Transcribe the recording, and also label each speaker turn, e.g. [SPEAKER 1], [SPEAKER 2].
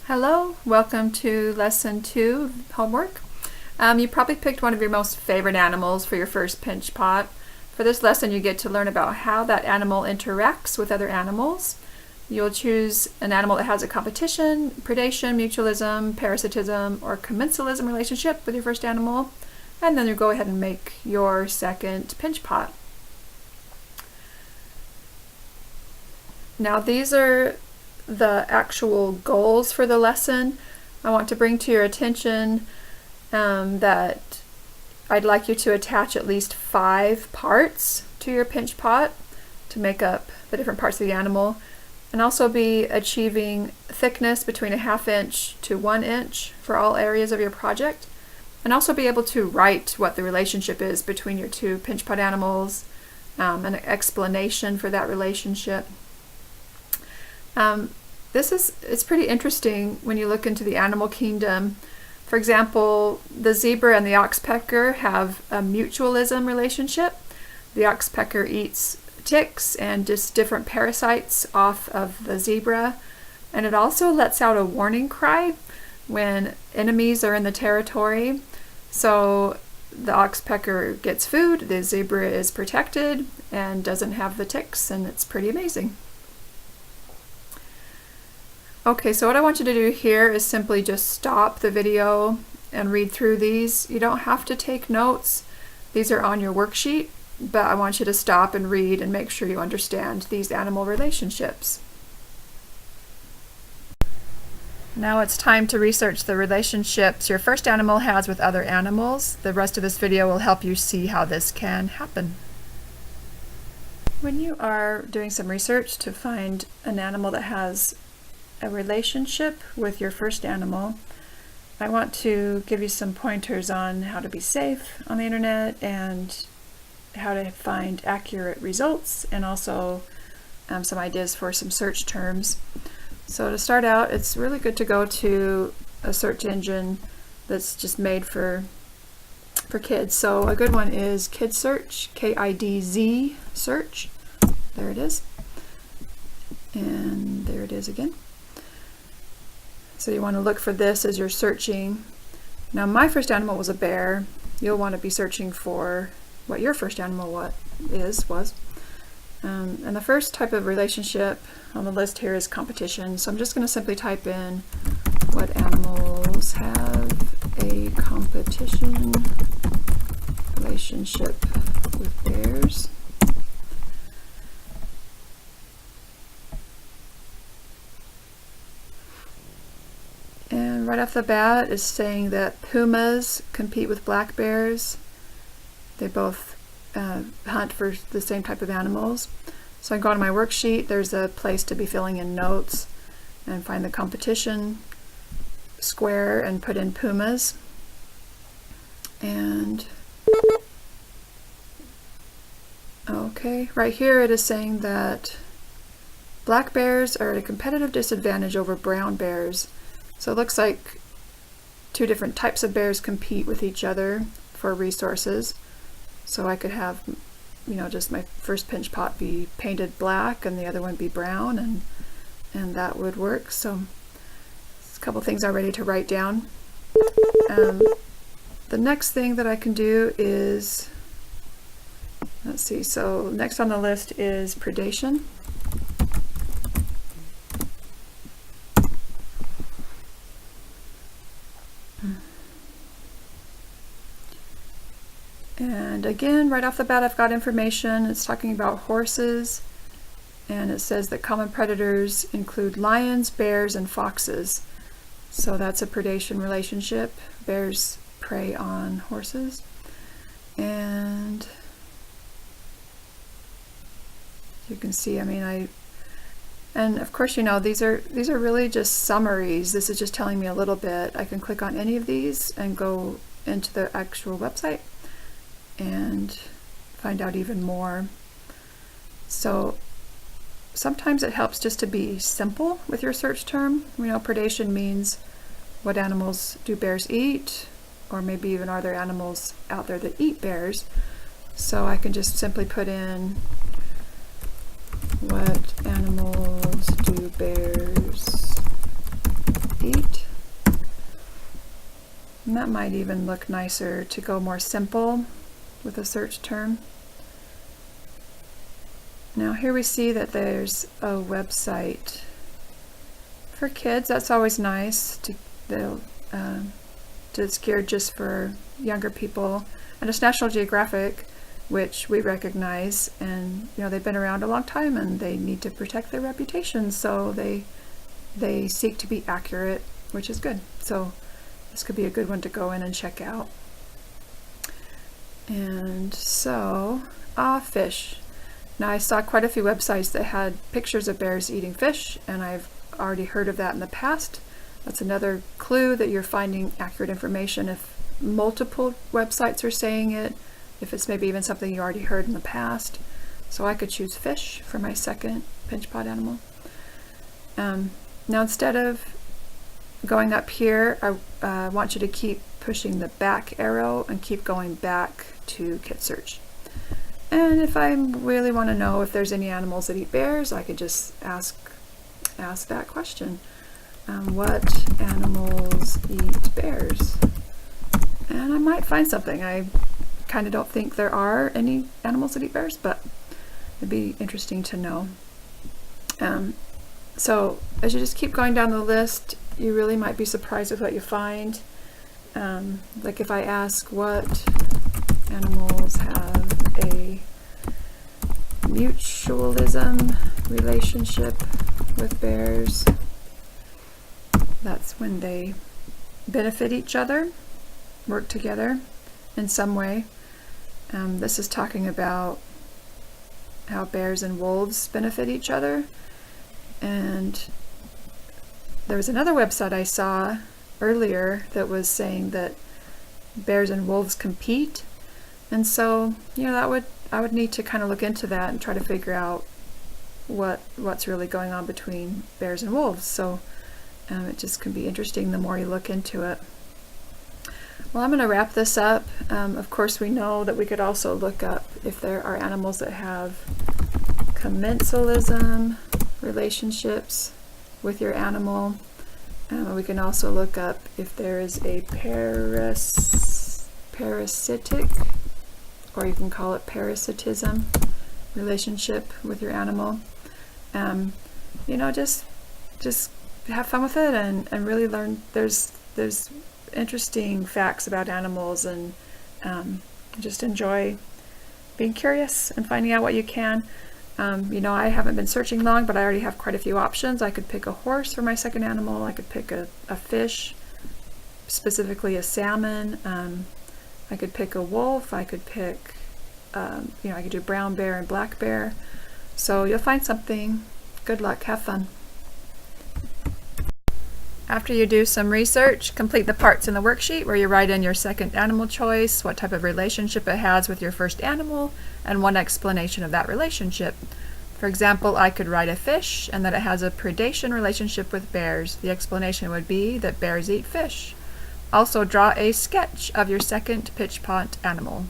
[SPEAKER 1] Hello, welcome to Lesson 2 homework. You probably picked one of your most favorite animals for your first pinch pot. For this lesson you get to learn about how that animal interacts with other animals. You'll choose an animal that has a competition, predation, mutualism, parasitism, or commensalism relationship with your first animal, and then you go ahead and make your second pinch pot. Now these are the actual goals for the lesson. I want to bring to your attention that I'd like you to attach at least 5 parts to your pinch pot to make up the different parts of the animal, and also be achieving thickness between a 1/2 inch to 1 inch for all areas of your project, and also be able to write what the relationship is between your 2 pinch pot animals, an explanation for that relationship. It's pretty interesting when you look into the animal kingdom. For example, the zebra and the oxpecker have a mutualism relationship. The oxpecker eats ticks and just different parasites off of the zebra, and it also lets out a warning cry when enemies are in the territory. So the oxpecker gets food, the zebra is protected and doesn't have the ticks, and it's pretty amazing. Okay, so what I want you to do here is simply just stop the video and read through these. You don't have to take notes. These are on your worksheet, but I want you to stop and read and make sure you understand these animal relationships. Now it's time to research the relationships your first animal has with other animals. The rest of this video will help you see how this can happen. When you are doing some research to find an animal that has a relationship with your first animal, I want to give you some pointers on how to be safe on the internet and how to find accurate results, and also some ideas for some search terms. So to start out, it's really good to go to a search engine that's just made for kids. So a good one is Kids Search, KIDZ Search. There it is. And there it is again. So you want to look for this as you're searching. Now my first animal was a bear. You'll want to be searching for what your first animal was. And the first type of relationship on the list here is competition. So I'm just going to simply type in what animals have a competition relationship with bears. And right off the bat is saying that pumas compete with black bears. They both hunt for the same type of animals. So I go to my worksheet, there's a place to be filling in notes, and find the competition square and put in pumas. And okay, right here it is saying that black bears are at a competitive disadvantage over brown bears. So it looks like 2 different types of bears compete with each other for resources. So I could have, just my first pinch pot be painted black and the other one be brown, and that would work. So a couple things I'm ready to write down. The next thing that I can do is, let's see, so next on the list is predation. And again, right off the bat, I've got information. It's talking about horses, and it says that common predators include lions, bears, and foxes. So that's a predation relationship. Bears prey on horses. And you can see, and of course, these are really just summaries. This is just telling me a little bit. I can click on any of these and go into the actual website and find out even more. So sometimes it helps just to be simple with your search term. Predation means what animals do bears eat, or maybe even are there animals out there that eat bears. So I can just simply put in what animals do bears eat, And that might even look nicer to go more simple with a search term. Now here we see that there's a website for kids. That's always nice. It's geared just for younger people. And it's National Geographic, which we recognize, and they've been around a long time and they need to protect their reputation, so they seek to be accurate, which is good. So this could be a good one to go in and check out. And so, fish. Now I saw quite a few websites that had pictures of bears eating fish, and I've already heard of that in the past. That's another clue that you're finding accurate information if multiple websites are saying it, if it's maybe even something you already heard in the past. So I could choose fish for my second pinch pot animal. Now instead of going up here, I want you to keep pushing the back arrow and keep going back to Kit Search. And if I really want to know if there's any animals that eat bears, I could just ask that question. What animals eat bears? And I might find something. I kind of don't think there are any animals that eat bears, but it'd be interesting to know. So as you just keep going down the list, you really might be surprised with what you find. Like if I ask what animals have a mutualism relationship with bears, that's when they benefit each other, work together in some way. This is talking about how bears and wolves benefit each other. And there was another website I saw earlier that was saying that bears and wolves compete. And so, I would need to kind of look into that and try to figure out what's really going on between bears and wolves. So it just can be interesting the more you look into it. Well, I'm going to wrap this up. Of course, we know that we could also look up if there are animals that have commensalism relationships with your animal. We can also look up if there is a parasitic, or you can call it parasitism relationship with your animal. Just have fun with it and really learn. There's interesting facts about animals, and just enjoy being curious and finding out what you can. I haven't been searching long, but I already have quite a few options. I could pick a horse for my second animal. I could pick a fish, specifically a salmon. I could pick a wolf. I could pick, I could do brown bear and black bear. So you'll find something. Good luck. Have fun. After you do some research, complete the parts in the worksheet where you write in your second animal choice, what type of relationship it has with your first animal, and one explanation of that relationship. For example, I could write a fish and that it has a predation relationship with bears. The explanation would be that bears eat fish. Also, draw a sketch of your second pinch pot animal.